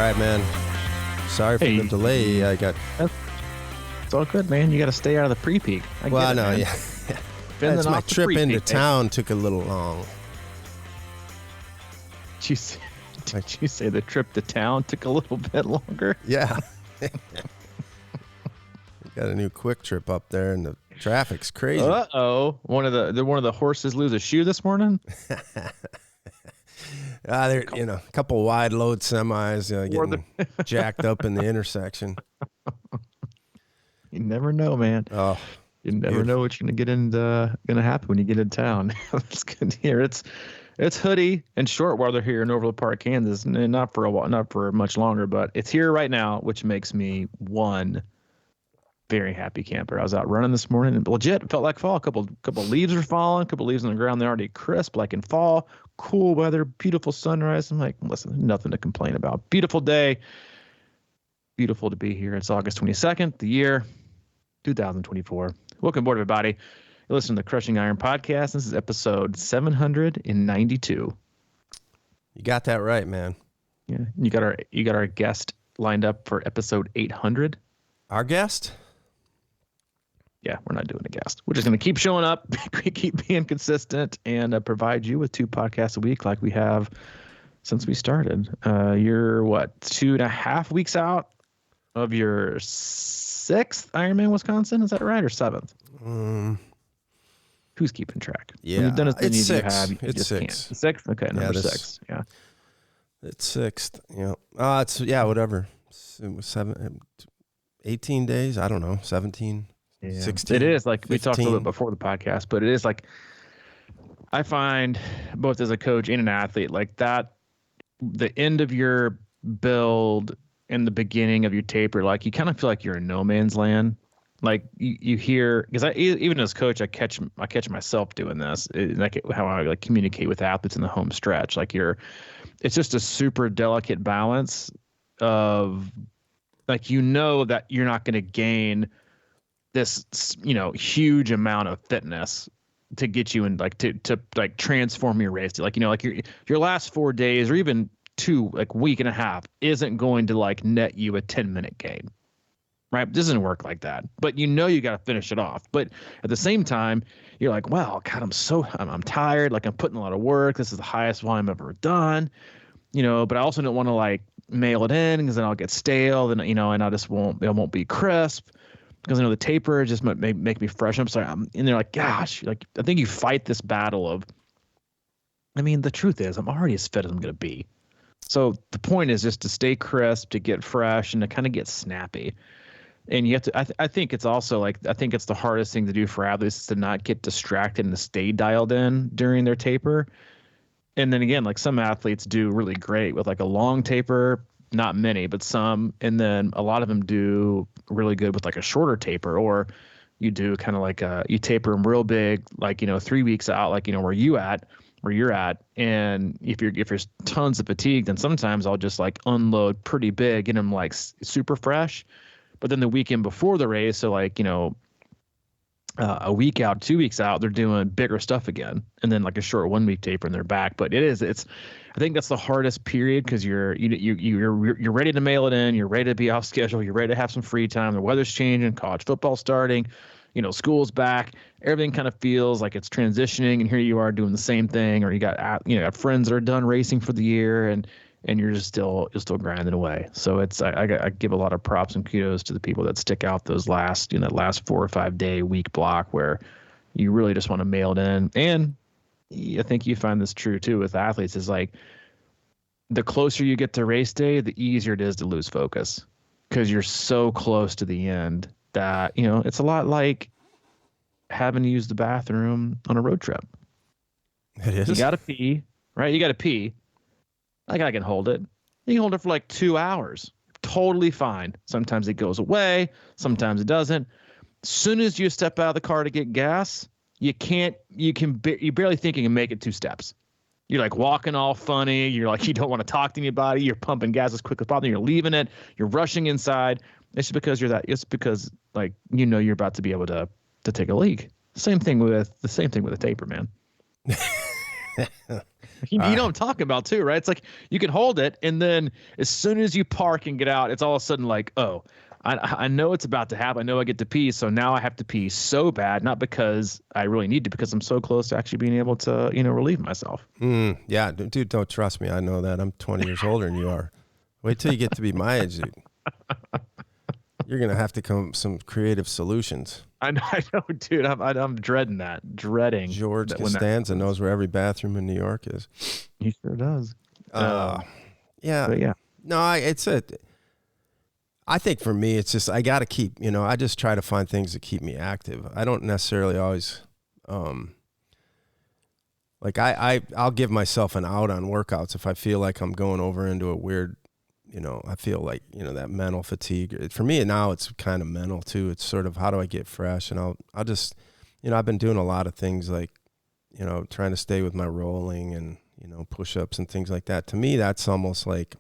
right, man. Sorry for the delay. It's all good, man. You got to stay out of the pre-peak. Yeah. That's my trip into town took a little long. Did you say the trip to town took a little bit longer? Yeah. We got a new quick trip up there, and the traffic's crazy. Uh-oh. One of the horses lose a shoe this morning? There, a couple wide load semis getting jacked up in the intersection. You never know, man. Oh, you never know what's gonna happen when you get in town. It's good to hear. It's hoodie and short weather here in Overland Park, Kansas, and not for a while, not for much longer, but it's here right now, which makes me one very happy camper. I was out running this morning and legit felt like fall. A couple leaves were falling, a couple leaves on the ground. They're already crisp, like in fall. Cool weather, beautiful sunrise. I'm like, listen, nothing to complain about. Beautiful day. Beautiful to be here. It's August 22nd, the year 2024. Welcome aboard, everybody. You listen to the Crushing Iron Podcast. This is episode 792. You got that right, man. Yeah, you got our guest lined up for episode 800. Our guest? Yeah, we're not doing a guest. We're just going to keep showing up, keep being consistent, and provide you with 2 podcasts a week like we have since we started. You're, 2.5 weeks out of your 6th Ironman Wisconsin? Is that right, or 7th? Who's keeping track? Yeah, when you've done as many it's as 6. You have, you it's just 6. Can't. 6? Okay, number 6. Yeah. It's 6th. Yeah. It's whatever. 18 days. I don't know. 17. Yeah. 16. It is like 15. we talked a little bit before the podcast, but it is like I find both as a coach and an athlete like that. The end of your build and the beginning of your taper, like you kind of feel like you're in no man's land. Like you hear, because even as coach, I catch myself doing this, like how I like communicate with athletes in the home stretch. Like it's just a super delicate balance of like, that you're not going to gain this, huge amount of fitness to get you in like to like transform your race. Like, like your last 4 days or even 2, like week and a half isn't going to like net you a 10-minute gain. Right? It doesn't work like that, but you got to finish it off. But at the same time, you're like, wow, God, I'm tired. Like I'm putting a lot of work. This is the highest volume I've ever done, but I also don't want to like mail it in because then I'll get stale. Then, and it won't be crisp because the taper just might make me fresh. I'm sorry. And they're like, gosh, like, I think you fight this battle of, the truth is I'm already as fit as I'm going to be. So the point is just to stay crisp, to get fresh and to kind of get snappy. And you have to, I think it's also like, I think it's the hardest thing to do for athletes is to not get distracted and to stay dialed in during their taper. And then again, like some athletes do really great with like a long taper, not many, but some. And then a lot of them do really good with like a shorter taper, or you do kind of like you taper them real big, like, 3 weeks out, like, where you're at. And if there's tons of fatigue, then sometimes I'll just like unload pretty big, get them like super fresh. But then the weekend before the race, so like, a week out, 2 weeks out, they're doing bigger stuff again. And then like a short 1 week taper and they're back. But I think that's the hardest period because you're ready to mail it in. You're ready to be off schedule. You're ready to have some free time. The weather's changing, college football starting, school's back. Everything kind of feels like it's transitioning. And here you are doing the same thing, or you got friends that are done racing for the year and you're still grinding away. So I give a lot of props and kudos to the people that stick out those last 4 or 5 day week block where you really just want to mail it in. And I think you find this true too with athletes is like the closer you get to race day, the easier it is to lose focus because you're so close to the end that, it's a lot like having to use the bathroom on a road trip. It is. You got to pee, right? You got to pee. Like I can hold it. You can hold it for like 2 hours. Totally fine. Sometimes it goes away. Sometimes it doesn't. As soon as you step out of the car to get gas, you barely think you can make it 2 steps. You're like walking all funny. You're like, you don't want to talk to anybody. You're pumping gas as quick as possible. You're leaving it. You're rushing inside. It's just because it's because like, you're about to be able to take a leak. Same thing with a taper, man. You know what I'm talking about too, right? It's like you can hold it, and then as soon as you park and get out, it's all of a sudden like, oh, I know it's about to happen. I know I get to pee, so now I have to pee so bad, not because I really need to, because I'm so close to actually being able to, relieve myself. Yeah, dude, don't trust me. I know that. I'm 20 years older than you are. Wait till you get to be my age, dude. You're gonna have to come up with some creative solutions. I know, dude. I'm dreading that. George Costanza knows where every bathroom in New York is. He sure does. Yeah. But yeah. No, I think for me, it's just I got to keep. I just try to find things that keep me active. I don't necessarily always. Like I'll give myself an out on workouts if I feel like I'm going over into a weird. I feel like, that mental fatigue. For me now, it's kind of mental too. It's sort of how do I get fresh? And I'll just, I've been doing a lot of things like, trying to stay with my rolling and, push-ups and things like that. To me, that's almost like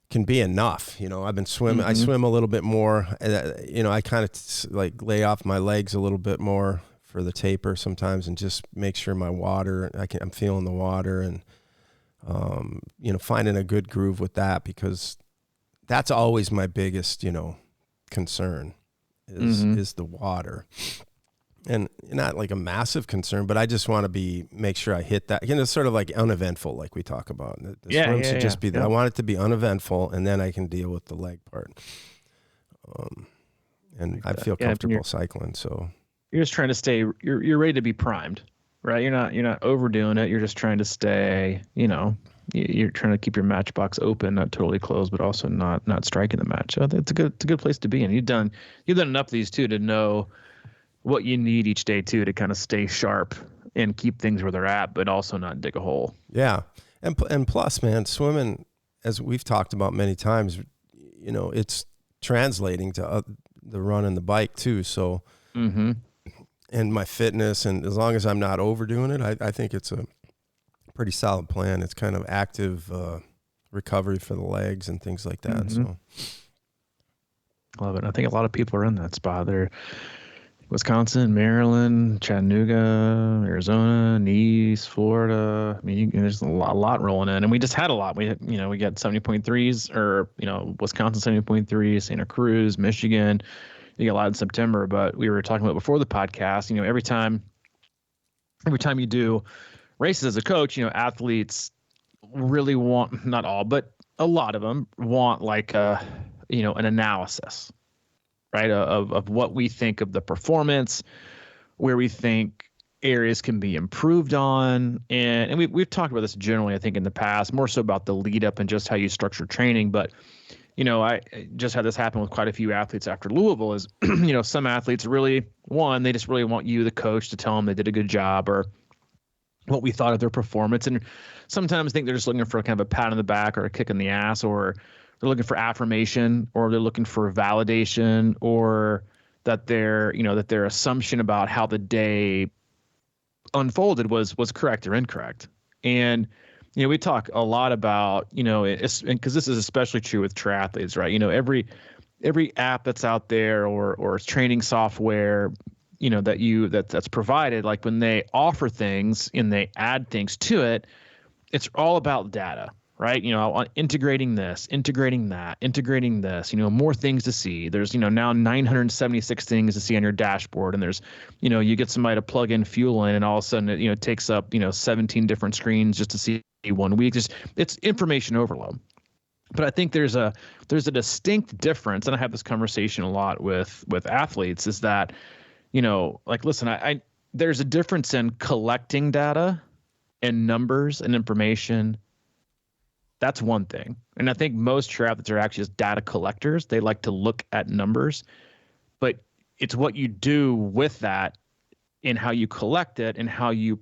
can be enough. I've been swimming. Mm-hmm. I swim a little bit more. I kind of like lay off my legs a little bit more for the taper sometimes and just make sure my water, I'm feeling the water and, finding a good groove with that, because that's always my biggest, concern is the water, and not like a massive concern, but I just want to make sure I hit that. It's sort of like uneventful, like we talk about. The swim should just be that. I want it to be uneventful, and then I can deal with the leg part. And I feel comfortable cycling. So you're just trying to stay, you're ready to be primed. Right, you're not overdoing it. You're just trying to stay, you're trying to keep your matchbox open, not totally closed, but also not striking the match. So it's a good place to be in. You've done enough of these too to know what you need each day too to kind of stay sharp and keep things where they're at, but also not dig a hole. Yeah, and plus, man, swimming, as we've talked about many times, it's translating to the run and the bike too. So. Mm-hmm. And my fitness, and as long as I'm not overdoing it, I think it's a pretty solid plan. It's kind of active recovery for the legs and things like that. Mm-hmm. So, love it. I think a lot of people are in that spot. They're Wisconsin, Maryland, Chattanooga, Arizona, Nice, Florida. I mean, there's a lot rolling in, and we just had a lot. We got 70.3s, or Wisconsin 70.3, Santa Cruz, Michigan. You get a lot in September, but we were talking about before the podcast, every time you do races as a coach, athletes really want, not all, but a lot of them want like an analysis, right? Of what we think of the performance, where we think areas can be improved on. And we've talked about this generally, I think, in the past, more so about the lead up and just how you structure training. But I just had this happen with quite a few athletes after Louisville is, some athletes really, they just really want you, the coach, to tell them they did a good job or what we thought of their performance. And sometimes I think they're just looking for kind of a pat on the back or a kick in the ass, or they're looking for affirmation, or they're looking for validation, or that their assumption about how the day unfolded was correct or incorrect. And we talk a lot about, because this is especially true with triathletes, right? Every app that's out there or training software, that's provided, like when they offer things and they add things to it, it's all about data, right? Integrating this, integrating that, integrating this, more things to see. There's, now 976 things to see on your dashboard. And there's, you get somebody to plug in fuel in, and all of a sudden it takes up, 17 different screens just to see 1 week. It's information overload. But I think there's a distinct difference, and I have this conversation a lot with athletes, is that, listen, there's a difference in collecting data and numbers and information. That's one thing. And I think most triathletes are actually just data collectors. They like to look at numbers, but it's what you do with that and how you collect it and how you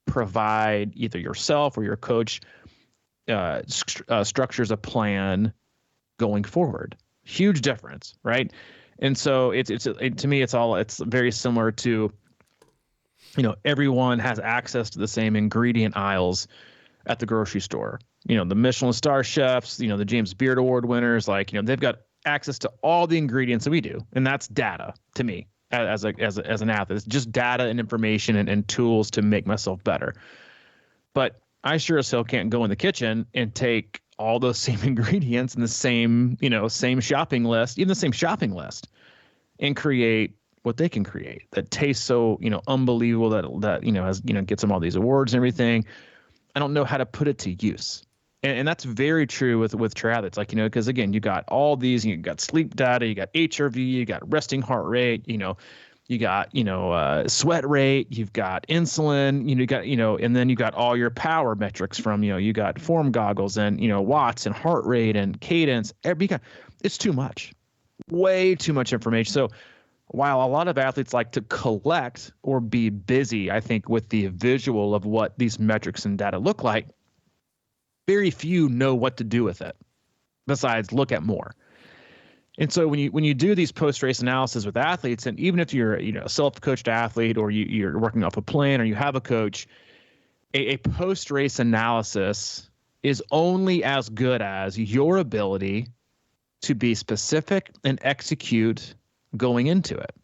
provide either yourself or your coach structures a plan going forward. Huge difference, right? And so to me, it's very similar to, everyone has access to the same ingredient aisles at the grocery store. The Michelin star chefs, the James Beard Award winners, they've got access to all the ingredients that we do. And that's data to me as an athlete. It's just data and information and tools to make myself better. But I sure as hell can't go in the kitchen and take all those same ingredients and the same, same shopping list, even the same shopping list, and create what they can create that tastes so, unbelievable that has, gets them all these awards and everything. I don't know how to put it to use. And that's very true with triathletes, like, because again, you got all these, you got sleep data, you got HRV, you got resting heart rate, you got, sweat rate, you've got insulin, you got, and then you got all your power metrics from, you got form goggles and, watts and heart rate and cadence. It's too much, way too much information. So while a lot of athletes like to collect or be busy, I think, with the visual of what these metrics and data look like, very few know what to do with it besides look at more. And so when you do these post-race analysis with athletes, and even if you're a self-coached athlete or you're working off a plan or you have a coach, a post-race analysis is only as good as your ability to be specific and execute going into it.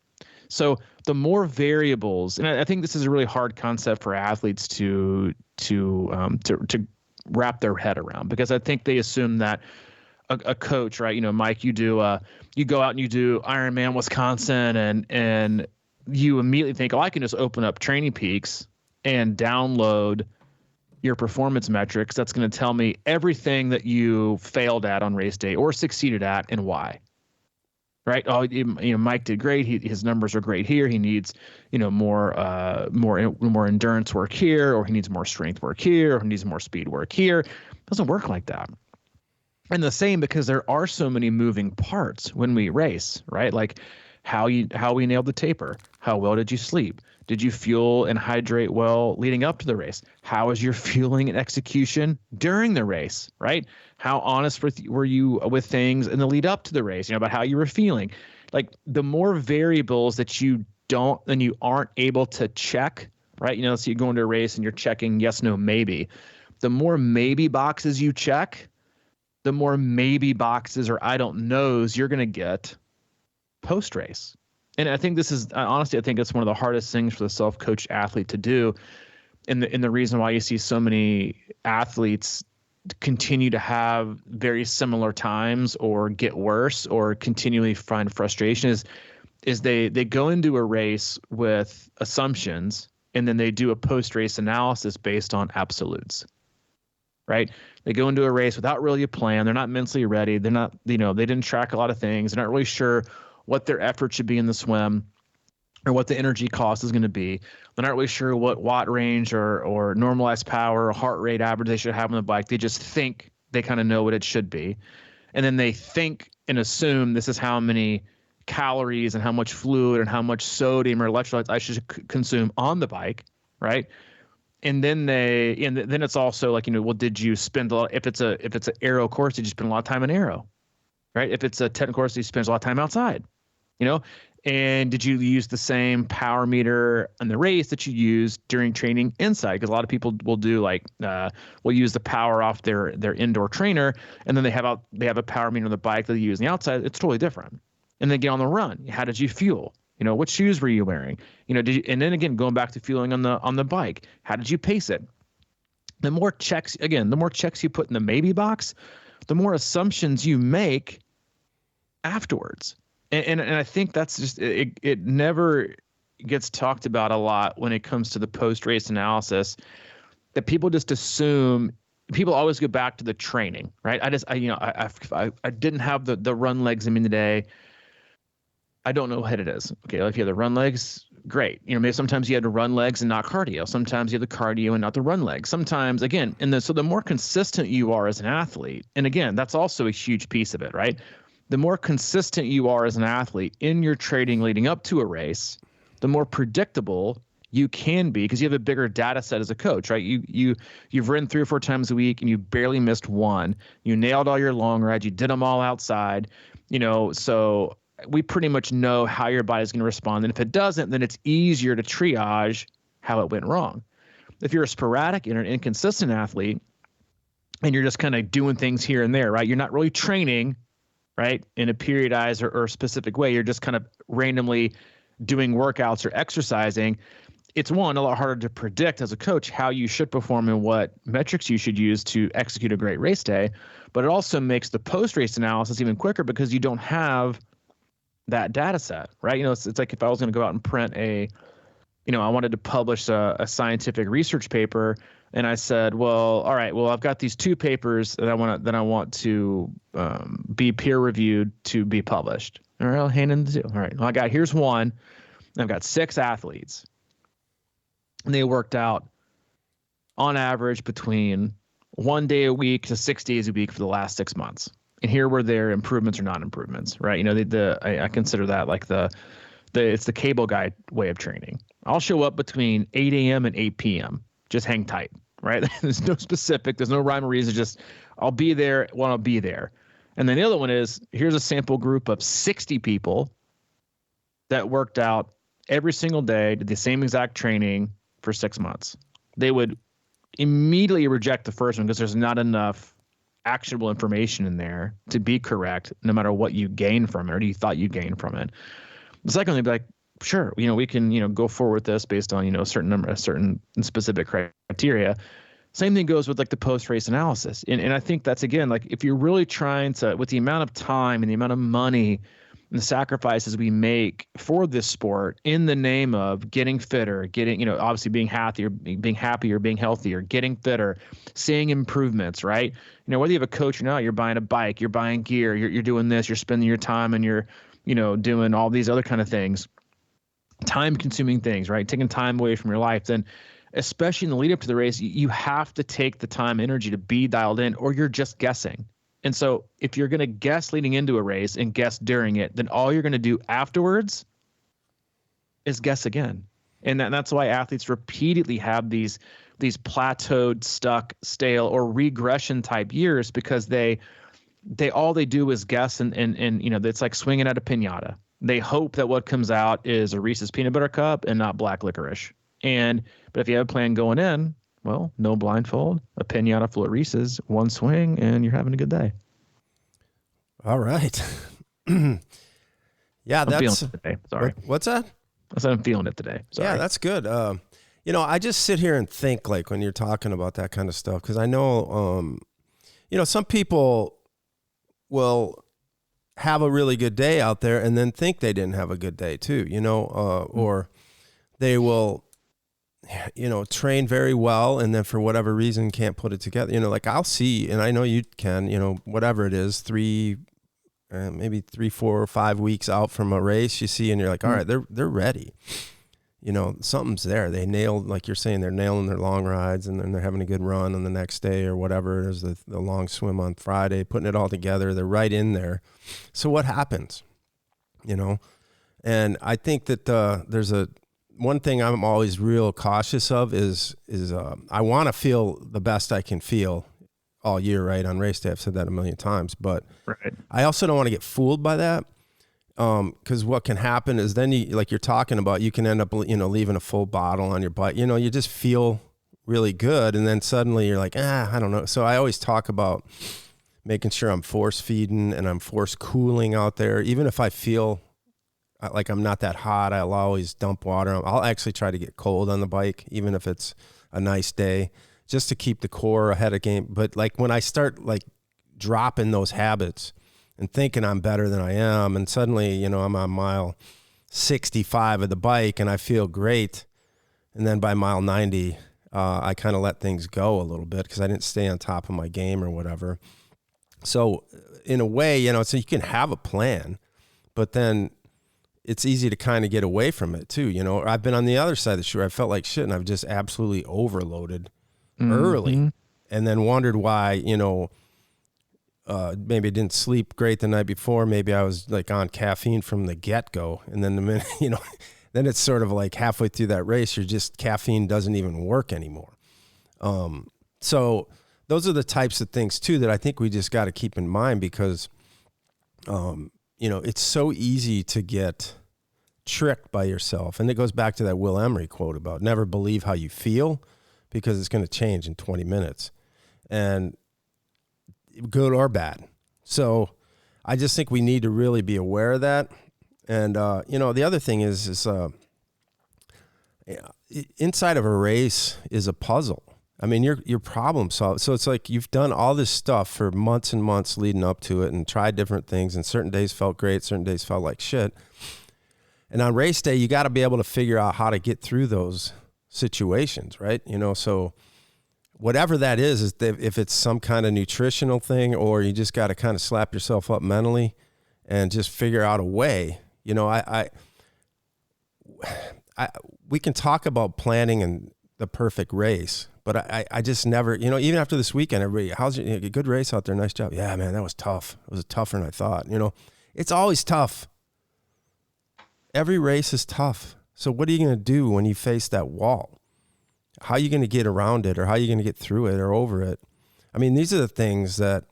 So the more variables, and I think this is a really hard concept for athletes to wrap their head around, because I think they assume that a coach, right? Mike, you go out and you do Ironman Wisconsin, and you immediately think, oh, I can just open up Training Peaks and download your performance metrics. That's going to tell me everything that you failed at on race day or succeeded at and why. Right? Oh, Mike did great. His numbers are great here. He needs, more endurance work here, or he needs more strength work here, or he needs more speed work here. It doesn't work like that. And the same, because there are so many moving parts when we race, right? Like how we nailed the taper. How well did you sleep? Did you fuel and hydrate well leading up to the race? How is your fueling and execution during the race, right? How honest were you with things in the lead up to the race, about how you were feeling? Like the more variables that you don't and you aren't able to check, right? So you go into a race and you're checking yes, no, maybe. The more maybe boxes you check, the more maybe boxes or I don't knows you're going to get post-race. And I think this is honestly, I think it's one of the hardest things for the self-coached athlete to do. And the reason why you see so many athletes continue to have very similar times or get worse or continually find frustration is they go into a race with assumptions, and then they do a post-race analysis based on absolutes. Right? They go into a race without really a plan. They're not mentally ready. They're not, they didn't track a lot of things. They're not really sure what their effort should be in the swim or what the energy cost is going to be. They're not really sure what watt range or normalized power or heart rate average they should have on the bike. They just think they kind of know what it should be. And then they think and assume this is how many calories and how much fluid and how much sodium or electrolytes I should consume on the bike, right? And then then it's also like, well, did you spend a lot? If it's an aero course, did you spend a lot of time in aero, right? If it's a technical course, you spend a lot of time outside, and did you use the same power meter in the race that you used during training inside? Because a lot of people will do will use the power off their indoor trainer, and then they have a power meter on the bike that they use on the outside. It's totally different. And then get on the run. How did you fuel? What shoes were you wearing? And then again, going back to fueling on the bike, how did you pace it? The more checks you put in the maybe box, the more assumptions you make afterwards. And I think that's just it never gets talked about a lot when it comes to the post-race analysis, that people just assume. People always go back to the training, right? I didn't have the run legs in me today. I don't know what it is. Okay, if you have the run legs, great. Maybe sometimes you had to run legs and not cardio. Sometimes you have the cardio and not the run legs. Sometimes, again, so the more consistent you are as an athlete, and again, that's also a huge piece of it, right? The more consistent you are as an athlete in your training leading up to a race, the more predictable you can be, because you have a bigger data set as a coach, right? You've ridden 3 or 4 times a week and you barely missed one. You nailed all your long rides. You did them all outside, so we pretty much know how your body's going to respond. And if it doesn't, then it's easier to triage how it went wrong. If you're a sporadic and an inconsistent athlete and you're just kind of doing things here and there, right? You're not really training, right, in a periodized or specific way. You're just kind of randomly doing workouts or exercising. it's a lot harder to predict as a coach how you should perform and what metrics you should use to execute a great race day. But it also makes the post-race analysis even quicker because you don't have that data set, right? It's like if I was going to go out and print I wanted to publish a scientific research paper, and I said, well, all right, well, I've got these 2 papers that I want to be peer reviewed to be published. All right, I'll hand in the 2. All right, well, here's one. I've got 6 athletes. And they worked out on average between 1 day a week to 6 days a week for the last 6 months. And here were their improvements or non-improvements, right? I consider that like it's the cable guy way of training. I'll show up between 8 a.m. and 8 p.m. Just hang tight, right? There's no specific, there's no rhyme or reason. Just I'll be there when I'll be there. And then the other one is, here's a sample group of 60 people that worked out every single day, did the same exact training for 6 months. They would immediately reject the first one because there's not enough actionable information in there to be correct, no matter what you gain from it or you thought you gained from it. The second one, they'd be like, sure, we can, go forward with this based on, a certain specific criteria. Same thing goes with like the post-race analysis. And I think that's, again, like if you're really trying to, with the amount of time and the amount of money and the sacrifices we make for this sport in the name of getting fitter, getting, obviously being happier, being healthier, getting fitter, seeing improvements, right? Whether you have a coach or not, you're buying a bike, you're buying gear, you're doing this, you're spending your time and you're, doing all these other kind of things, time consuming things, right? Taking time away from your life. Then especially in the lead up to the race, you have to take the time, energy to be dialed in, or you're just guessing. And so if you're going to guess leading into a race and guess during it, then all you're going to do afterwards is guess again. And that's why athletes repeatedly have these plateaued, stuck, stale, or regression type years, because they all they do is guess and it's like swinging at a piñata. They hope that what comes out is a Reese's peanut butter cup and not black licorice. But if you have a plan going in, well, no blindfold, a piñata full of Reese's, one swing, and you're having a good day. All right. Yeah, I'm feeling it today. Sorry. What's that? I said I'm feeling it today. Sorry. Yeah, that's good. I just sit here and think, like, when you're talking about that kind of stuff, because I know, some people will have a really good day out there and then think they didn't have a good day too, or they will, train very well and then for whatever reason can't put it together. Like I'll see, and I know you can, whatever it is, maybe 3, 4, or 5 weeks out from a race, you see, and you're like, all right, they're ready. Something's there. They nailed, like you're saying, they're nailing their long rides, and then they're having a good run on the next day or whatever it is, the long swim on Friday, putting it all together. They're right in there. So what happens? And I think that there's one thing I'm always real cautious of is I want to feel the best I can feel all year, right, on race day. I've said that a million times, but right. I also don't want to get fooled by that. Because what can happen is then you, like you're talking about, you can end up, leaving a full bottle on your bike. You just feel really good, and then suddenly you're like, I don't know. So I always talk about making sure I'm force feeding and I'm force cooling out there. Even if I feel like I'm not that hot, I'll always dump water. I'll actually try to get cold on the bike, even if it's a nice day, just to keep the core ahead of game. But like when I start like dropping those habits and thinking I'm better than I am, and suddenly, I'm on mile 65 of the bike and I feel great, and then by mile 90, I kind of let things go a little bit because I didn't stay on top of my game or whatever. So in a way, so you can have a plan, but then it's easy to kind of get away from it too. I've been on the other side of the shoe. I felt like shit and I've just absolutely overloaded early, and then wondered why, maybe I didn't sleep great the night before. Maybe I was like on caffeine from the get-go. And then the minute, then it's sort of like halfway through that race, caffeine doesn't even work anymore. So those are the types of things too that I think we just got to keep in mind, because, it's so easy to get tricked by yourself. And it goes back to that Will Emery quote about never believe how you feel, because it's going to change in 20 minutes. And good or bad. So I just think we need to really be aware of that. And, the other thing is inside of a race is a puzzle. I mean, you're problem solving. So it's like you've done all this stuff for months and months leading up to it and tried different things, and certain days felt great, certain days felt like shit. And on race day, you got to be able to figure out how to get through those situations, right? So whatever that is that if it's some kind of nutritional thing, or you just got to kind of slap yourself up mentally and just figure out a way. We can talk about planning and the perfect race, but I just never, even after this weekend, everybody, how's a good race out there? Nice job. Yeah, man, that was tough. It was tougher than I thought. It's always tough. Every race is tough. So what are you going to do when you face that wall? How are you going to get around it, or how are you going to get through it or over it? I mean, these are the things that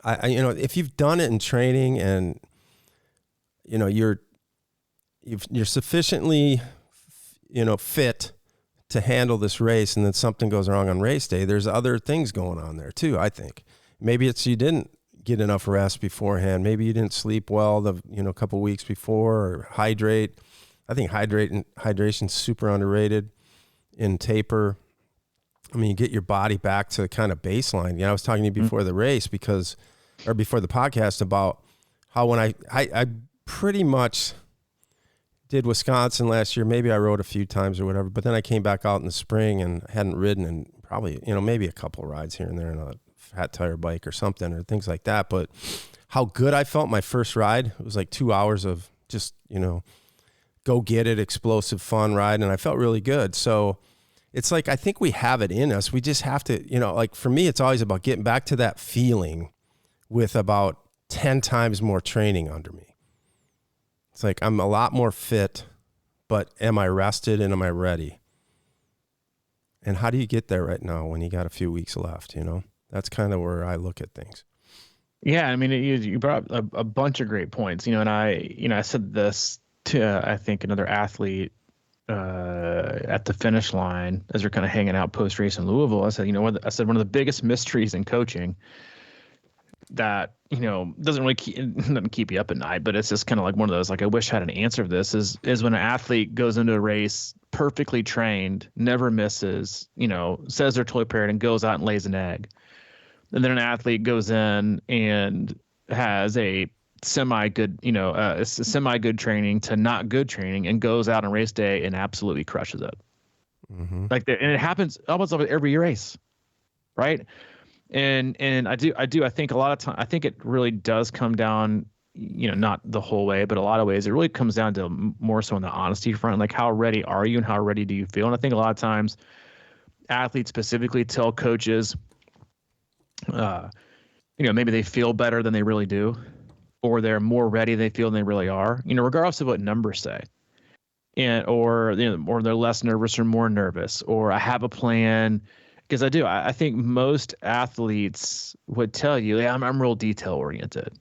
if you've done it in training and, you're sufficiently, fit to handle this race, and then something goes wrong on race day, there's other things going on there too, I think. Maybe it's you didn't get enough rest beforehand. Maybe you didn't sleep well a couple weeks before, or hydrate. I think hydration's super underrated in taper. I mean, you get your body back to kind of baseline. I was talking to you before the race before the podcast about how when I pretty much did Wisconsin last year. Maybe I rode a few times or whatever, but then I came back out in the spring and hadn't ridden in probably, maybe a couple of rides here and there on a fat tire bike or something or things like that. But how good I felt my first ride. It was like 2 hours of just, go get it, explosive, fun ride. And I felt really good. So it's like, I think we have it in us. We just have to, like for me, it's always about getting back to that feeling with about 10 times more training under me. It's like I'm a lot more fit, but am I rested and am I ready? And how do you get there right now when you got a few weeks left? That's kind of where I look at things. Yeah, I mean, you brought up a bunch of great points. And I said this to I think another athlete at the finish line as we're kind of hanging out post race in Louisville. I said, one of the biggest mysteries in coaching that doesn't really keep you up at night, but it's just kind of like one of those, like, I wish I had an answer for this, is when an athlete goes into a race perfectly trained, never misses, says they're totally prepared, and goes out and lays an egg. And then an athlete goes in and has a semi-good training to not good training, and goes out on race day and absolutely crushes it. Mm-hmm. And it happens almost every race, right? And I think a lot of time, I think it really does come down, not the whole way, but a lot of ways, it really comes down to more so on the honesty front, like how ready are you and how ready do you feel? And I think a lot of times athletes specifically tell coaches, maybe they feel better than they really do, or they're more ready than they feel than they really are, regardless of what numbers say. Or they're less nervous or more nervous, or I have a plan. Because I think most athletes would tell you, yeah, I'm real detail oriented.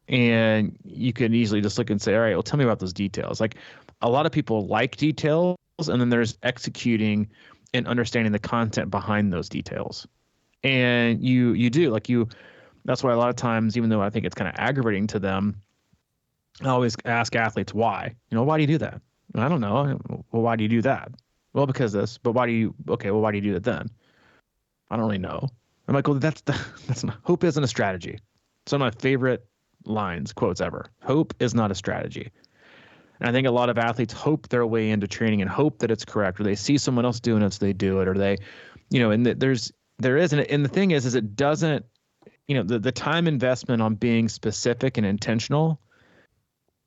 And you can easily just look and say, all right, well, tell me about those details. Like, a lot of people like details, and then there's executing and understanding the content behind those details. And you do, that's why a lot of times, even though I think it's kind of aggravating to them, I always ask athletes why. Why do you do that? I don't know. Well, why do you do that? Well, because this. But why do you do that then? I don't really know. I'm like, well, that's not, hope isn't a strategy. It's one of my favorite quotes ever. Hope is not a strategy. And I think a lot of athletes hope their way into training and hope that it's correct, or they see someone else doing it, so they do it, or they, and there is, and the thing is it doesn't, the time investment on being specific and intentional,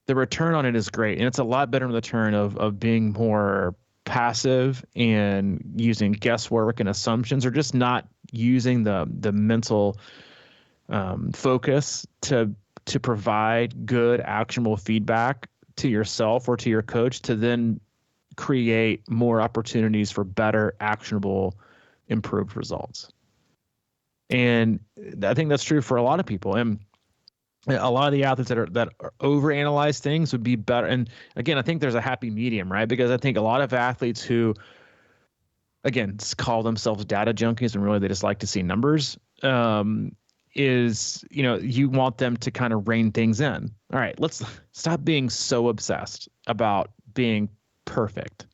the return on it is great. And it's a lot better than the return of being more passive and using guesswork and assumptions, or just not using the mental focus to provide good actionable feedback to yourself or to your coach to then create more opportunities for better actionable improved results. And I think that's true for a lot of people. And a lot of the athletes that overanalyze things would be better. And again, I think there's a happy medium, right? Because I think a lot of athletes who, again, call themselves data junkies and really they just like to see numbers, you want them to kind of rein things in. All right, let's stop being so obsessed about being perfect.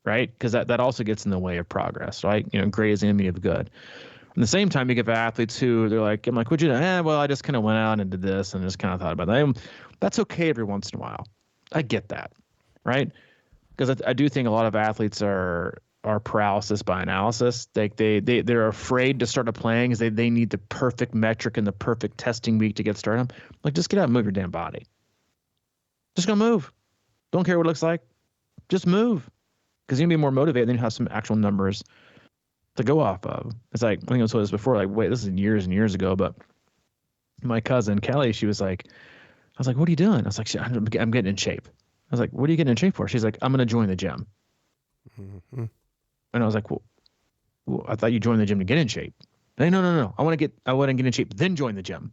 right? Because that also gets in the way of progress, right? Great is the enemy of good. At the same time, you get athletes who they're like, I'm like, what'd you do? Well, I just kind of went out and did this and just kind of thought about that. That's okay every once in a while. I get that, right? Because I do think a lot of athletes are paralysis by analysis. They're afraid to start playing because they need the perfect metric and the perfect testing week to get started. Like, just get out and move your damn body. Just go move. Don't care what it looks like. Just move. Because you're going to be more motivated than you have some actual numbers to go off of. It's like, I think I told this before, like, wait, this is years and years ago, but my cousin Kelly, she was like, I was like, what are you doing? I was like, I'm getting in shape. I was like, what are you getting in shape for? She's like, I'm going to join the gym. Mm-hmm. And I was like, well, I thought you joined the gym to get in shape. Like, no. I want to get in shape, then join the gym.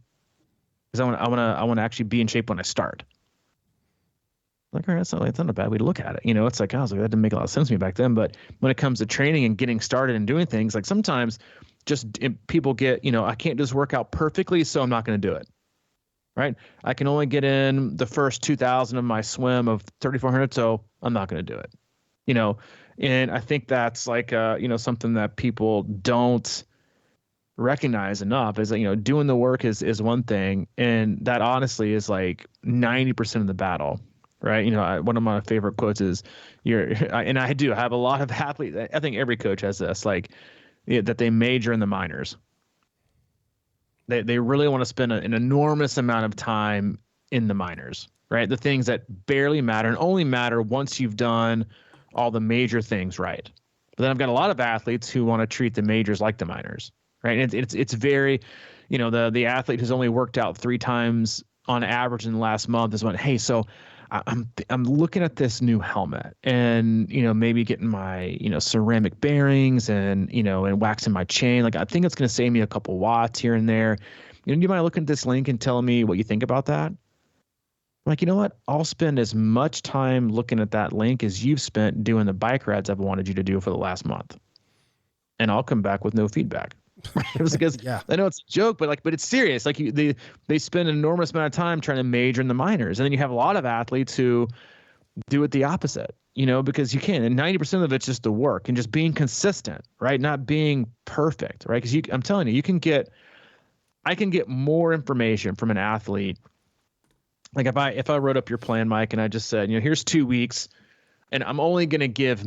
Because I want to actually be in shape when I start. Like, all right, it's not a bad way to look at it. It's like, I was like, that didn't make a lot of sense to me back then. But when it comes to training and getting started and doing things, like sometimes just people get, I can't just work out perfectly, so I'm not going to do it. Right? I can only get in the first 2,000 of my swim of 3,400, so I'm not going to do it. And I think that's like, something that people don't recognize enough is that, doing the work is one thing. And that honestly is like 90% of the battle. Right. One of my favorite quotes is and I do have a lot of athletes. I think every coach has this, like, that they major in the minors. They really want to spend an enormous amount of time in the minors, right? The things that barely matter and only matter once you've done all the major things right. But then I've got a lot of athletes who want to treat the majors like the minors, right? And it's very, the athlete who's only worked out 3 times on average in the last month is hey, so I'm looking at this new helmet and, maybe getting my, ceramic bearings and, and waxing my chain. Like, I think it's going to save me a couple watts here and there. Do you mind looking at this link and telling me what you think about that? I'm like, you know what? I'll spend as much time looking at that link as you've spent doing the bike rides I've wanted you to do for the last month. And I'll come back with no feedback. It was because yeah. I know it's a joke, but it's serious. Like, they spend an enormous amount of time trying to major in the minors, and then you have a lot of athletes who do it the opposite. Because you can, and 90% of it's just the work and just being consistent, right? Not being perfect, right? Because I'm telling you, I can get more information from an athlete. Like if I wrote up your plan, Mike, and I just said, here's 2 weeks, and I'm only going to give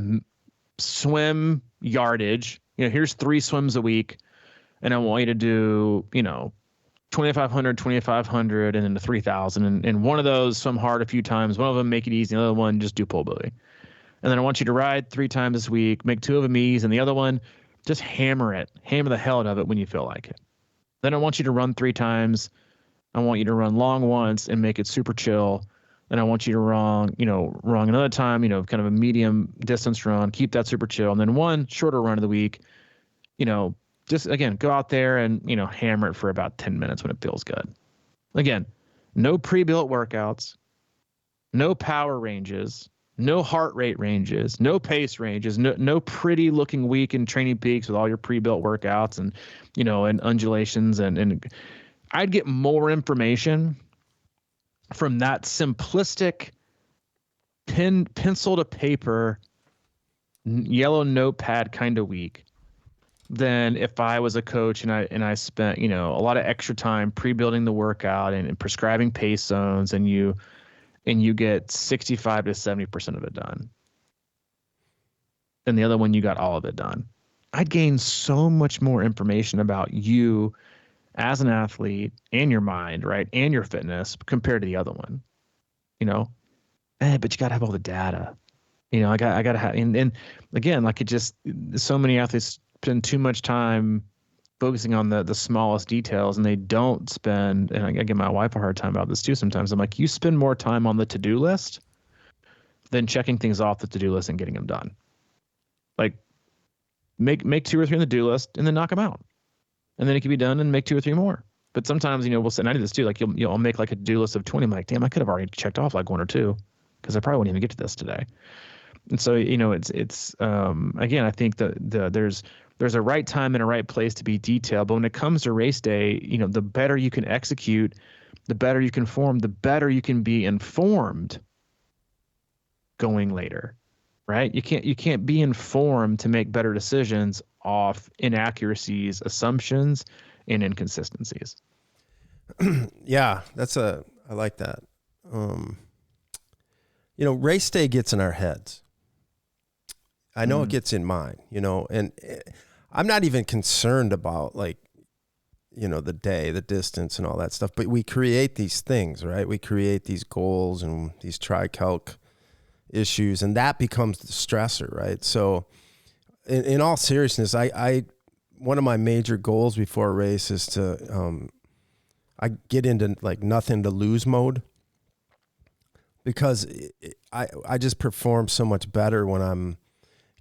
swim yardage. Here's 3 swims a week. And I want you to do, 2,500, 2,500, and then the 3,000. And one of those swim hard a few times. One of them make it easy. The other one, just do pole buoy. And then I want you to ride 3 times this week, make 2 of them ease. And the other one, just hammer the hell out of it when you feel like it. Then I want you to run 3 times. I want you to run long once and make it super chill. And I want you to run another time, kind of a medium distance run, keep that super chill. And then one shorter run of the week, just, again, go out there and, hammer it for about 10 minutes when it feels good. Again, no pre-built workouts, no power ranges, no heart rate ranges, no pace ranges, no pretty looking week in training peaks with all your pre-built workouts and, and undulations. And I'd get more information from that simplistic pencil to paper, yellow notepad kind of week than if I was a coach and I spent, a lot of extra time pre-building the workout and prescribing pace zones, and you get 65 to 70% of it done. And the other one, you got all of it done. I'd gain so much more information about you as an athlete and your mind, right? And your fitness compared to the other one, but you got to have all the data, I got to have, and again, like so many athletes spend too much time focusing on the smallest details, and they don't spend, and I give my wife a hard time about this too sometimes. I'm like, you spend more time on the to-do list than checking things off the to-do list and getting them done. Like, make 2 or 3 on the to-do list and then knock them out. And then it can be done and make 2 or 3 more. But sometimes, we'll say, and I do this too, like I'll make like a to-do list of 20. I'm like, damn, I could have already checked off like 1 or 2 because I probably wouldn't even get to this today. And so, it's again, I think that there's a right time and a right place to be detailed. But when it comes to race day, the better you can execute, the better you can form, the better you can be informed going later. right? You can't be informed to make better decisions off inaccuracies, assumptions, and inconsistencies. Yeah, I like that. Um, race day gets in our heads. I know it gets in mine, and I'm not even concerned about like, the day, the distance and all that stuff, but we create these things, right? We create these goals and these tri-calc issues, and that becomes the stressor, right? So in all seriousness, I one of my major goals before a race is to, I get into like nothing to lose mode, because I just perform so much better when I'm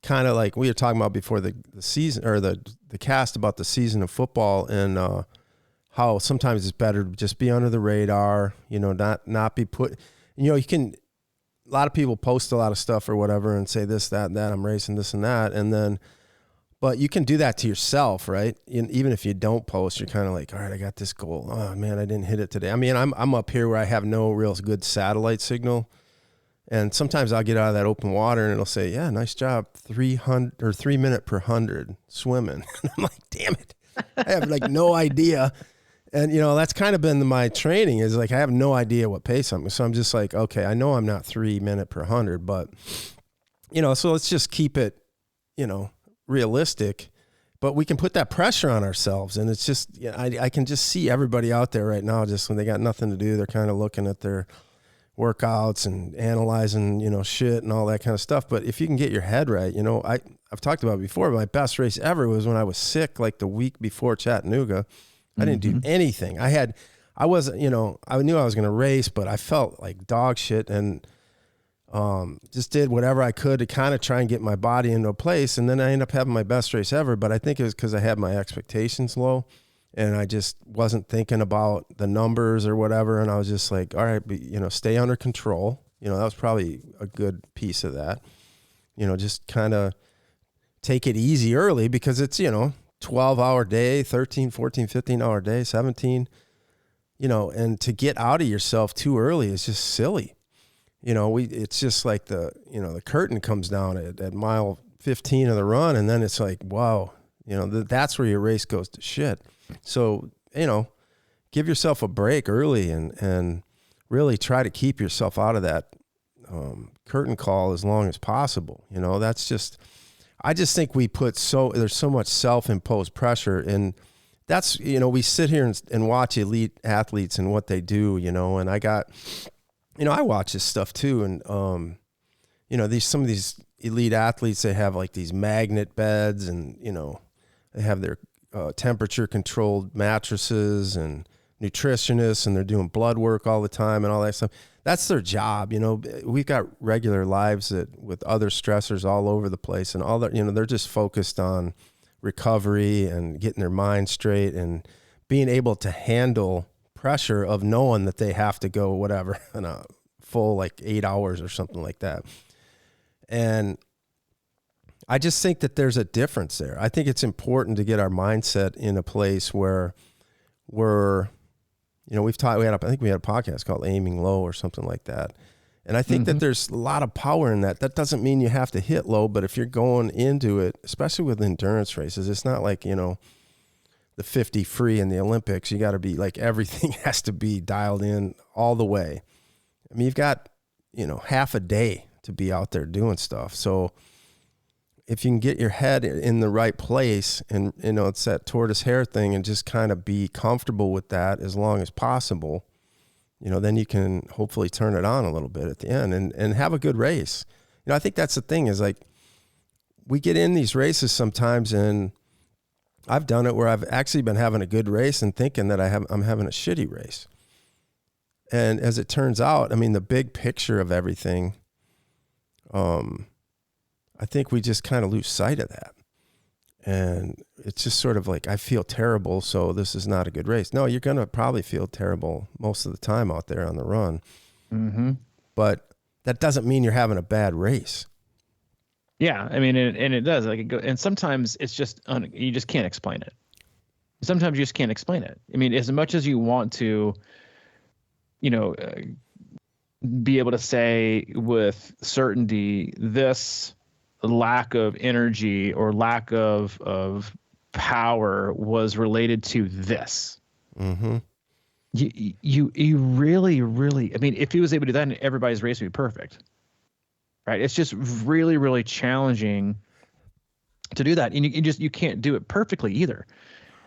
kind of like we were talking about before the season, or the cast about the season of football, and how sometimes it's better to just be under the radar, not be put, you can, a lot of people post a lot of stuff or whatever and say this, that, and that, I'm racing this and that. And then, but you can do that to yourself, right? Even if you don't post, you're kind of like, all right, I got this goal. Oh man, I didn't hit it today. I mean, I'm up here where I have no real good satellite signal. And sometimes I'll get out of that open water and it'll say, yeah, nice job. 300 or 3 minute per 100 swimming. And I'm like, damn it. I have like no idea. And, that's kind of been my training, is like, I have no idea what pace I'm. So I'm just like, okay, I know I'm not 3 minute per 100, but, so let's just keep it, realistic, but we can put that pressure on ourselves. And it's just, I can just see everybody out there right now, just when they got nothing to do, they're kind of looking at their workouts and analyzing, shit and all that kind of stuff. But if you can get your head right, I've talked about it before, my best race ever was when I was sick, like the week before Chattanooga. I didn't do anything. I wasn't, I knew I was going to race, but I felt like dog shit, and just did whatever I could to kind of try and get my body into a place. And then I ended up having my best race ever. But I think it was because I had my expectations low, and I just wasn't thinking about the numbers or whatever. And I was just like, all right, but, stay under control. That was probably a good piece of that. Just kind of take it easy early, because it's, 12-hour day, 13, 14, 15-hour day, 17, and to get out of yourself too early is just silly. It's just like the curtain comes down at mile 15 of the run, and then it's like, wow, that's where your race goes to shit. So, give yourself a break early and really try to keep yourself out of that curtain call as long as possible. That's just, I just think we put there's so much self-imposed pressure, and that's, we sit here and watch elite athletes and what they do, and I got, I watch this stuff too. And, some of these elite athletes, they have like these magnet beds, and, they have their temperature controlled mattresses and nutritionists, and they're doing blood work all the time and all that stuff. That's their job. We've got regular lives with other stressors all over the place, and all that, they're just focused on recovery and getting their mind straight and being able to handle pressure of knowing that they have to go whatever in a full like 8 hours or something like that. And I just think that there's a difference there. I think it's important to get our mindset in a place where we're, I think we had a podcast called Aiming Low or something like that. And I think that there's a lot of power in that. That doesn't mean you have to hit low, but if you're going into it, especially with endurance races, it's not like, the 50 free in the Olympics. You got to be like, everything has to be dialed in all the way. I mean, you've got, half a day to be out there doing stuff. So if you can get your head in the right place, and, it's that tortoise hare thing, and just kind of be comfortable with that as long as possible, then you can hopefully turn it on a little bit at the end and have a good race. I think that's the thing, is like, we get in these races sometimes, and I've done it where I've actually been having a good race and thinking that I'm having a shitty race. And as it turns out, I mean, the big picture of everything, I think we just kind of lose sight of that. And it's just sort of like, I feel terrible, so this is not a good race. No, you're going to probably feel terrible most of the time out there on the run. But that doesn't mean you're having a bad race. Yeah, I mean, and it does. And sometimes it's just, you just can't explain it. Sometimes you just can't explain it. I mean, as much as you want to, be able to say with certainty, this lack of energy or lack of power was related to this. Mm-hmm. You really, really, I mean, if he was able to do that, everybody's race would be perfect, right? It's just really, really challenging to do that. And you can't do it perfectly either.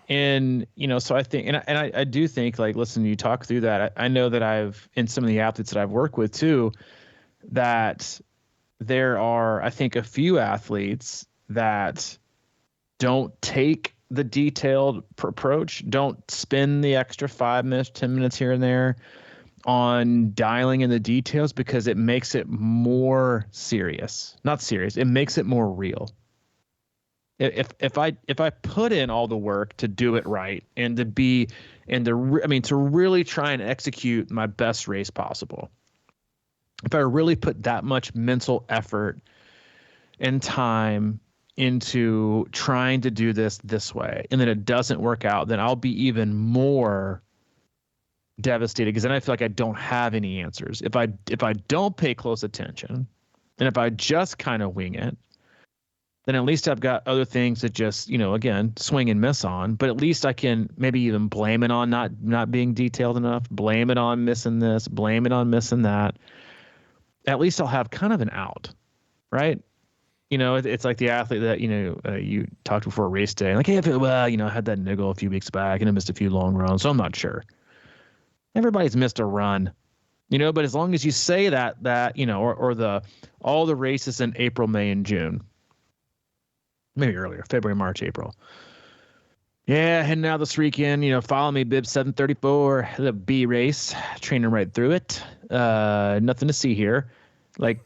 And, so I think, and I do think, like, listen, you talk through that. I know that in some of the athletes that I've worked with too, that there are, I think, a few athletes that don't take the detailed approach, don't spend the extra 5 minutes, 10 minutes here and there on dialing in the details, because it makes it more serious. Not serious. It makes it more real. If I put in all the work to do it right and to really try and execute my best race possible, if I really put that much mental effort and time into trying to do this way, and then it doesn't work out, then I'll be even more devastated, because then I feel like I don't have any answers. If I don't pay close attention, and if I just kind of wing it, then at least I've got other things that just, again, swing and miss on. But at least I can maybe even blame it on not being detailed enough, blame it on missing this, blame it on missing that. At least I'll have kind of an out, right? It's like the athlete that, you talked before a race day. Like, hey, I had that niggle a few weeks back and I missed a few long runs, so I'm not sure. Everybody's missed a run, but as long as you say that, or all the races in April, May, and June, maybe earlier, February, March, April. Yeah, heading out this weekend, follow me, bib 734, the B race, training right through it. Nothing to see here. Like,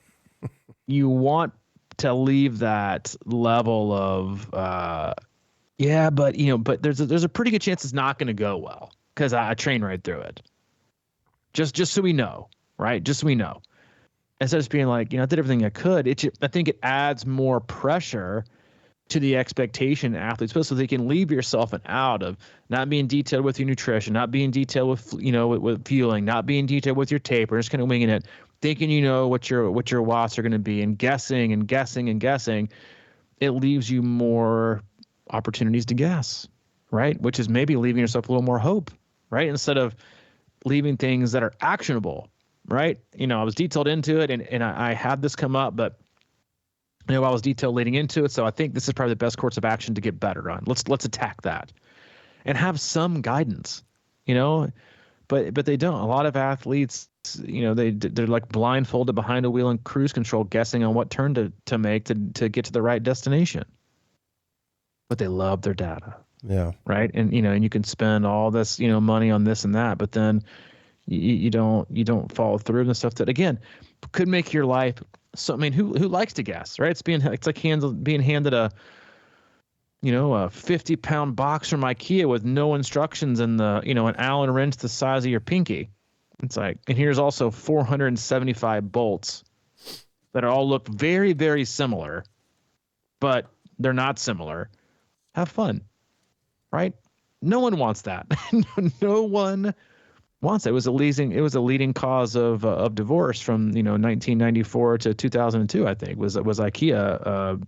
you want to leave that level of, but there's a pretty good chance it's not going to go well, because I trained right through it. Just so we know, right? Just so we know. Instead of just being like, I did everything I could. I think it adds more pressure to the expectation athletes put, so they can leave yourself an out of not being detailed with your nutrition, not being detailed with, with fueling, not being detailed with your taper, just kind of winging it, thinking what your watts are going to be, and guessing and guessing and guessing. It leaves you more opportunities to guess, right? Which is maybe leaving yourself a little more hope, right? Instead of leaving things that are actionable, right? I was detailed into it, and I had this come up, but I was detailed leading into it, so I think this is probably the best course of action to get better on. Let's attack that, and have some guidance, But they don't. A lot of athletes, they're like blindfolded behind a wheel in cruise control, guessing on what turn to make to get to the right destination. But they love their data. Yeah. Right. And and you can spend all this money on this and that, but then you don't follow through and stuff that, again, could make your life. So, I mean, who likes to guess, right? It's like being handed a 50-pound box from IKEA with no instructions and an Allen wrench the size of your pinky. It's like, and here's also 475 bolts that all look very, very similar, but they're not similar. Have fun, right? No one wants that. No one wants it. It was a leading cause of divorce from 1994 to 2002. I think was IKEA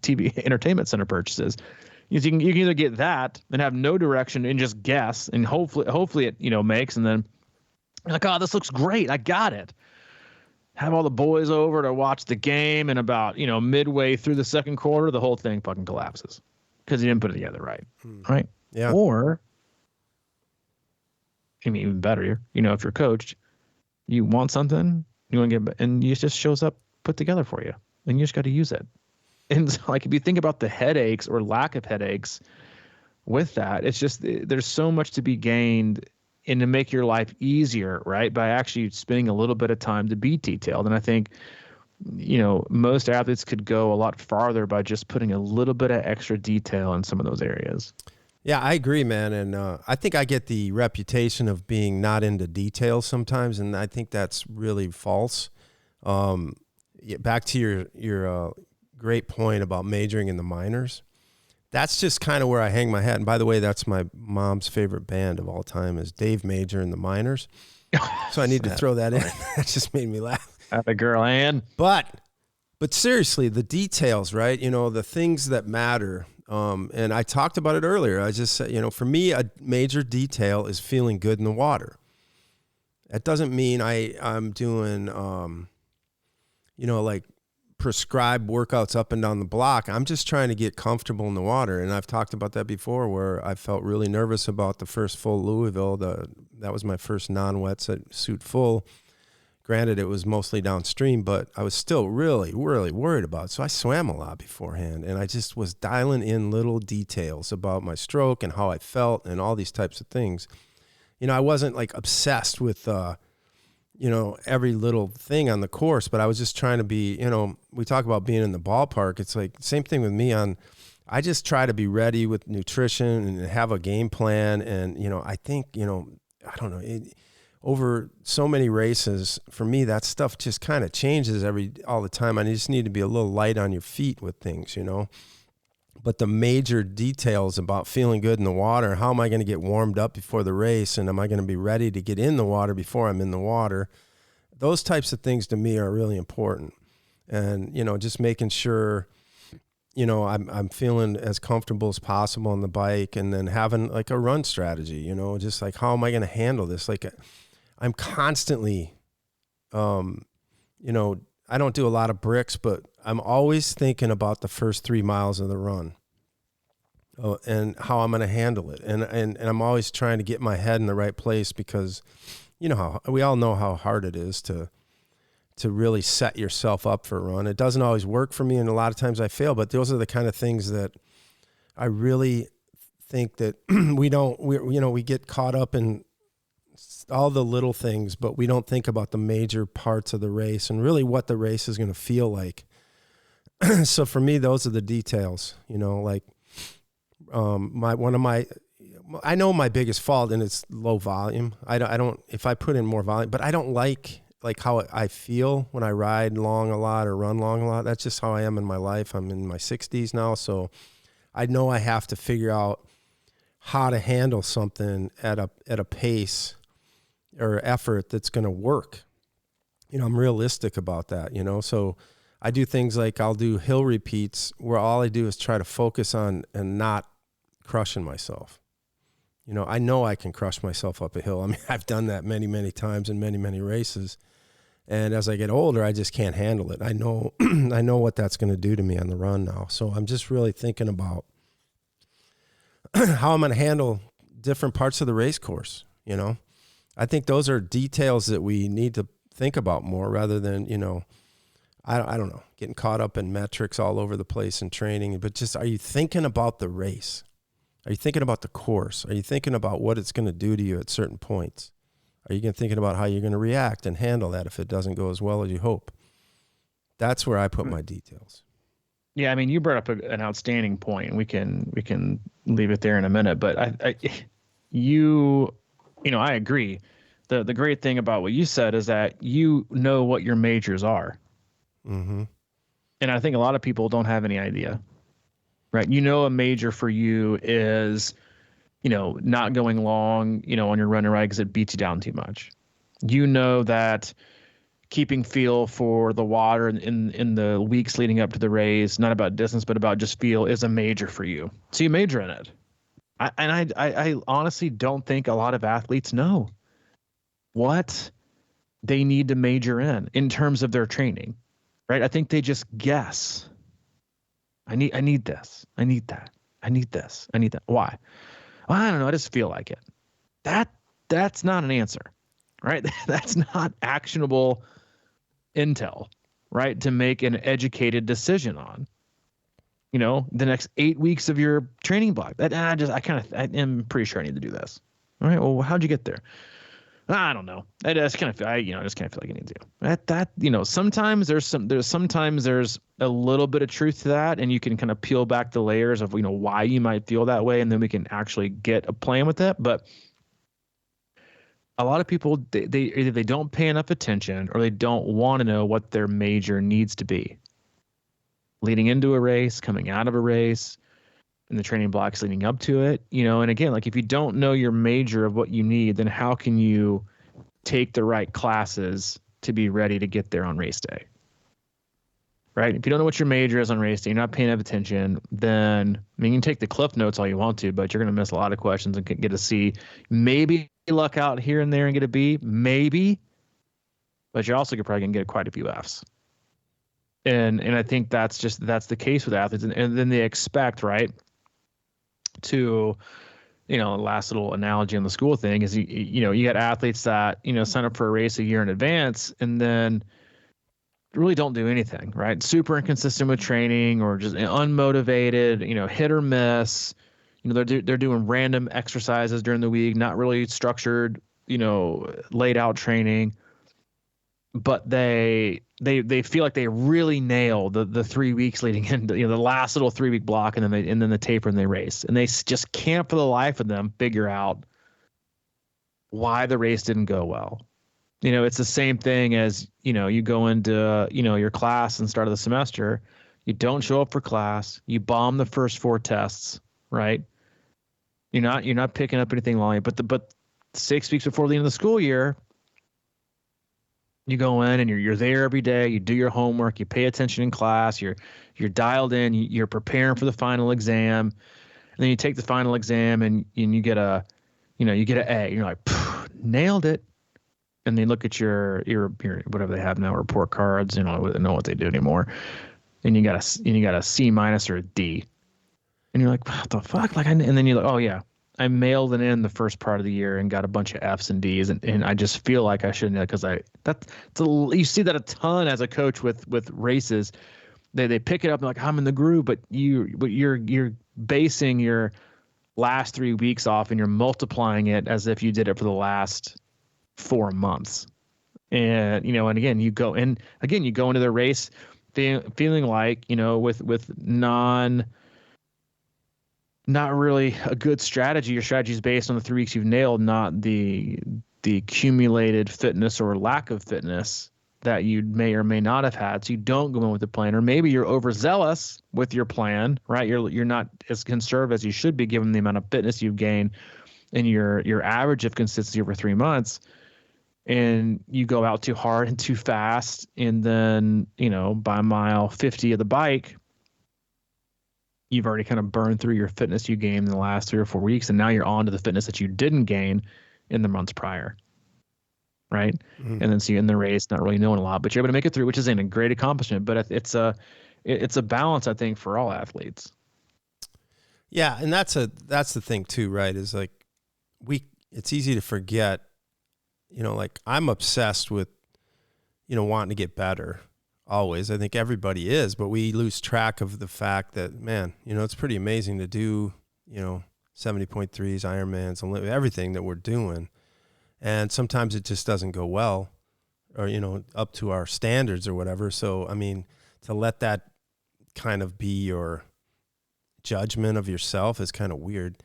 TV entertainment center purchases. You can either get that and have no direction and just guess, and hopefully it makes, and then you're like, oh, this looks great, I got it. Have all the boys over to watch the game, and about midway through the second quarter, the whole thing fucking collapses because you didn't put it together right. Right? Yeah. Or, I mean, even better, if you're coached, you want something, you want to get, and it just shows up put together for you, and you just got to use it. And so, like, if you think about the headaches or lack of headaches with that, it's just, there's so much to be gained and to make your life easier, right, by actually spending a little bit of time to be detailed. And I think, most athletes could go a lot farther by just putting a little bit of extra detail in some of those areas. Yeah, I agree, man. And I think I get the reputation of being not into details sometimes, and I think that's really false. Back to your great point about majoring in the minors. That's just kind of where I hang my hat. And by the way, that's my mom's favorite band of all time is Dave Major and the Minors. So I need to throw that in. That just made me laugh. The girl, Ann. But But seriously, the details, right? The things that matter. And I talked about it earlier. I just said, for me, a major detail is feeling good in the water. That doesn't mean I'm doing, like prescribed workouts up and down the block. I'm just trying to get comfortable in the water. And I've talked about that before, where I felt really nervous about the first full Louisville. That was my first non-wetsuit full. Granted, it was mostly downstream, but I was still really, really worried about it. So I swam a lot beforehand, and I just was dialing in little details about my stroke and how I felt and all these types of things. I wasn't like obsessed with, every little thing on the course, but I was just trying to be, we talk about being in the ballpark. It's like same thing with me I just try to be ready with nutrition and have a game plan. And, I think, I don't know, over so many races, for me, that stuff just kind of changes all the time. I just need to be a little light on your feet with things, But the major details about feeling good in the water, how am I going to get warmed up before the race, and am I going to be ready to get in the water before I'm in the water? Those types of things to me are really important. And, just making sure, I'm feeling as comfortable as possible on the bike, and then having like a run strategy, just like, how am I going to handle this? Like, I'm constantly, I don't do a lot of bricks, but I'm always thinking about the first 3 miles of the run, and how I'm going to handle it. And I'm always trying to get my head in the right place, because, how we all know how hard it is to really set yourself up for a run. It doesn't always work for me, and a lot of times I fail, but those are the kind of things that I really think that we get caught up in all the little things, but we don't think about the major parts of the race and really what the race is going to feel like. So for me, those are the details, like, I know my biggest fault, and it's low volume. I don't, if I put in more volume, but I don't like how I feel when I ride long a lot or run long a lot. That's just how I am in my life. I'm in my 60s now. So I know I have to figure out how to handle something at a pace or effort that's going to work. I'm realistic about that, so I do things like I'll do hill repeats where all I do is try to focus on and not crushing myself. I know I can crush myself up a hill. I mean, I've done that many, many times in many, many races. And as I get older, I just can't handle it. I know, I know what that's going to do to me on the run now. So I'm just really thinking about how I'm going to handle different parts of the race course, I think those are details that we need to think about more, rather than, I don't know, getting caught up in metrics all over the place in training. But just, are you thinking about the race? Are you thinking about the course? Are you thinking about what it's going to do to you at certain points? Are you thinking about how you're going to react and handle that if it doesn't go as well as you hope? That's where I put my details. Yeah, I mean, you brought up an outstanding point, and we can leave it there in a minute. But I agree. The great thing about what you said is that you know what your majors are. Mm-hmm. And I think a lot of people don't have any idea, right? A major for you is, not going long, on your run and ride because it beats you down too much. That keeping feel for the water in the weeks leading up to the race, not about distance, but about just feel, is a major for you. So you major in it. I honestly don't think a lot of athletes know what they need to major in terms of their training, right? I think they just guess. I need this. I need that. I need this. I need that. Why? Well, I don't know. I just feel like it. That's not an answer, right? That's not actionable intel, right? To make an educated decision on. The next 8 weeks of your training block. I am pretty sure I need to do this. All right. Well, how'd you get there? I don't know. I just kind of feel like I need to. Sometimes there's a little bit of truth to that, and you can kind of peel back the layers of, why you might feel that way, and then we can actually get a plan with it. But a lot of people, they either they don't pay enough attention, or they don't want to know what their major needs to be. Leading into a race, coming out of a race, and the training blocks leading up to it, and again, like, if you don't know your major of what you need, then how can you take the right classes to be ready to get there on race day? right? If you don't know what your major is on race day, you're not paying attention, then, I mean, you can take the cliff notes all you want to, but you're going to miss a lot of questions and get a C. Maybe luck out here and there and get a B, maybe, but you're also probably going to get quite a few Fs. And I think that's the case with athletes. And then they expect, right, to, last little analogy on the school thing is, you got athletes that, sign up for a race a year in advance and then really don't do anything, right? Super inconsistent with training or just unmotivated, hit or miss. They're doing random exercises during the week, not really structured, laid out training. But they feel like they really nail the 3 weeks leading into the last little 3 week block, and then the taper and they race, and they just can't for the life of them figure out why the race didn't go well. It's the same thing as you go into your class and start of the semester, you don't show up for class, you bomb the first 4 tests, right? You're not picking up anything long, but 6 weeks before the end of the school year, you go in and you're there every day. You do your homework. You pay attention in class. You're dialed in. You're preparing for the final exam, and then you take the final exam and you get an A. You're like, nailed it. And they look at your whatever they have now, report cards. I don't know what they do anymore. And you got a C- or a D, and you're like, what the fuck? And then you're like, oh yeah, I mailed it in the first part of the year and got a bunch of Fs and Ds, and I just feel like I shouldn't, because you see that a ton as a coach with races. They pick it up and like, I'm in the groove, but you're basing your last 3 weeks off and you're multiplying it as if you did it for the last 4 months. And and again you go into the race feeling like with not really a good strategy. Your strategy is based on the 3 weeks you've nailed, not the accumulated fitness or lack of fitness that you may or may not have had. So you don't go in with the plan, or maybe you're overzealous with your plan, right? You're not as conservative as you should be given the amount of fitness you've gained and your average of consistency over 3 months. And you go out too hard and too fast, and then by mile 50 of the bike, you've already kind of burned through your fitness you gained in the last 3 or 4 weeks, and now you're on to the fitness that you didn't gain in the months prior, right? Mm-hmm. And then so you're in the race, not really knowing a lot, but you're able to make it through, which is a great accomplishment. But it's a balance, I think, for all athletes. Yeah, and that's the thing too, right? Is like it's easy to forget, like I'm obsessed with, wanting to get better. Always. I think everybody is, but we lose track of the fact that, man, it's pretty amazing to do, 70.3s, Ironmans, everything that we're doing. And sometimes it just doesn't go well or, up to our standards or whatever. So, I mean, to let that kind of be your judgment of yourself is kind of weird.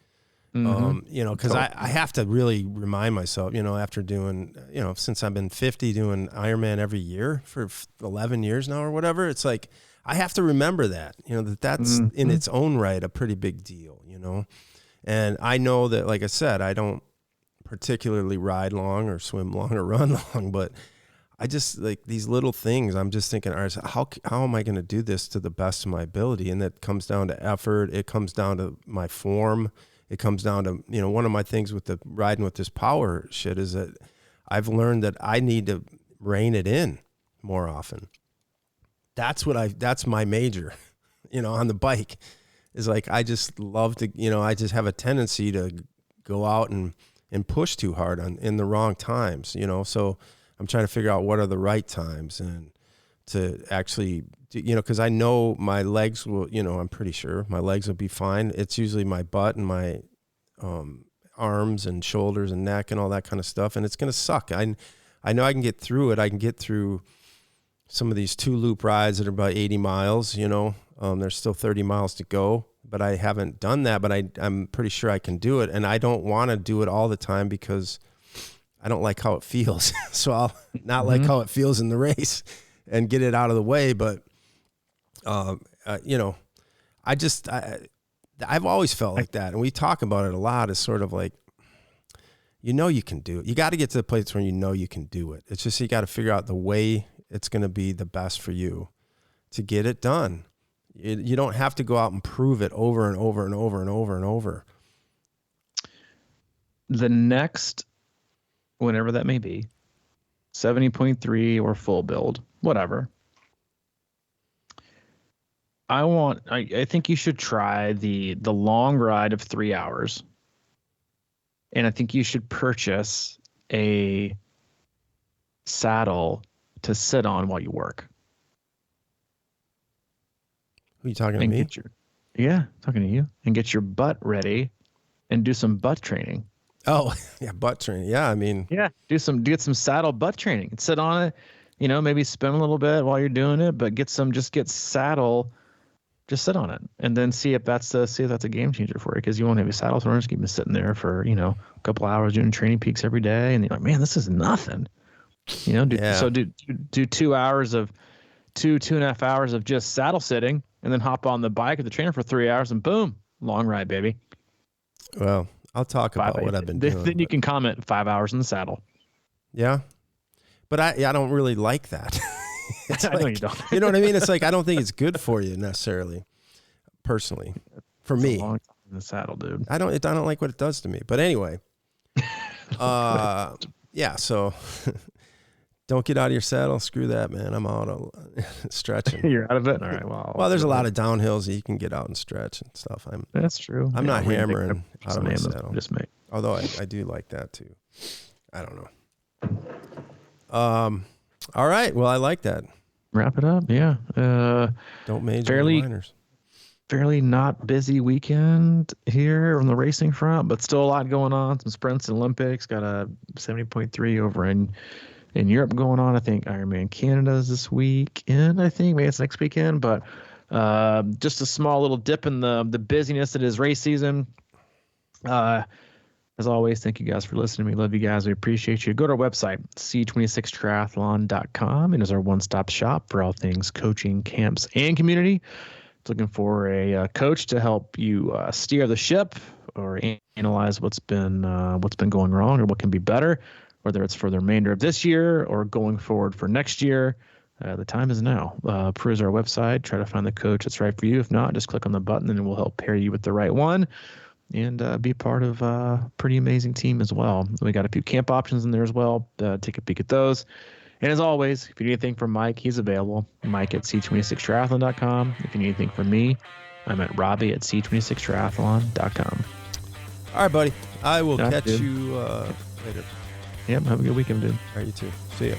Mm-hmm. Because I have to really remind myself, after doing, since I've been 50 doing Ironman every year for 11 years now or whatever, it's like, I have to remember that, that's mm-hmm. in its own right, a pretty big deal, and I know that, like I said, I don't particularly ride long or swim long or run long, but I just like these little things. I'm just thinking, all right, how am I going to do this to the best of my ability? And that comes down to effort. It comes down to my form. It comes down to, one of my things with the riding with this power shit is that I've learned that I need to rein it in more often. That's my major, on the bike is like, I just love to, I just have a tendency to go out and push too hard in the wrong times, so I'm trying to figure out what are the right times and to actually, because I know my legs will, I'm pretty sure my legs will be fine. It's usually my butt and my arms and shoulders and neck and all that kind of stuff. And it's going to suck. I know I can get through it. I can get through some of these 2-loop rides that are about 80 miles, there's still 30 miles to go, but I haven't done that, but I'm pretty sure I can do it. And I don't want to do it all the time because I don't like how it feels. So I'll not like how it feels in the race and get it out of the way. But, I've always felt like that. And we talk about it a lot as sort of like, you can do it. You got to get to the place where you can do it. It's just, you got to figure out the way it's going to be the best for you to get it done. You don't have to go out and prove it over and over and over and over and over. The next, whenever that may be, 70.3 or full build, whatever. I think you should try the long ride of 3 hours. And I think you should purchase a saddle to sit on while you work. Who are you talking to me? Talking to you. And get your butt ready and do some butt training. Oh, yeah, butt training. Yeah, I mean. Yeah, get some saddle butt training and sit on it. Maybe spin a little bit while you're doing it, but get saddle. Just sit on it and then see if that's a game changer for you, because you won't have your saddle runners keep sitting there for a couple hours doing training peaks every day, and you're like, man, this is nothing. So do 2 hours of 2.5 hours of just saddle sitting, and then hop on the bike at the trainer for 3 hours, and boom, long ride, baby. Well, I'll talk about what I've been doing. Then you can comment 5 hours in the saddle. Yeah, but I don't really like that. I know you don't. You know what I mean? It's like, I don't think it's good for you necessarily, personally. For me, a long time in the saddle, dude. I don't like what it does to me. But anyway, yeah. So don't get out of your saddle. Screw that, man. I'm out of stretching. You're out of it. All right. Well, there's a lot of downhills that you can get out and stretch and stuff. That's true. I'm not hammering out of my saddle. Just me. Although I do like that too. I don't know. All right. Well, I like that. Wrap it up. Yeah. Don't major in minors. Fairly not busy weekend here on the racing front, but still a lot going on. Some sprints and Olympics. Got a 70.3 over in Europe going on. I think Ironman Canada is this weekend. I think maybe it's next weekend, but just a small little dip in the busyness that is race season. As always, thank you guys for listening. We love you guys. We appreciate you. Go to our website, c26triathlon.com. It is our one-stop shop for all things coaching, camps, and community. It's looking for a coach to help you steer the ship or analyze what's been going wrong or what can be better, whether it's for the remainder of this year or going forward for next year. The time is now. Peruse our website. Try to find the coach that's right for you. If not, just click on the button and we'll help pair you with the right one. And be part of a pretty amazing team as well. We got a few camp options in there as well. Take a peek at those. And as always, if you need anything from Mike, he's available. Mike at c26triathlon.com. If you need anything from me, I'm at Robbie at c26triathlon.com. All right, buddy. I will catch you later. Yep. Have a good weekend, dude. All right, you too. See ya.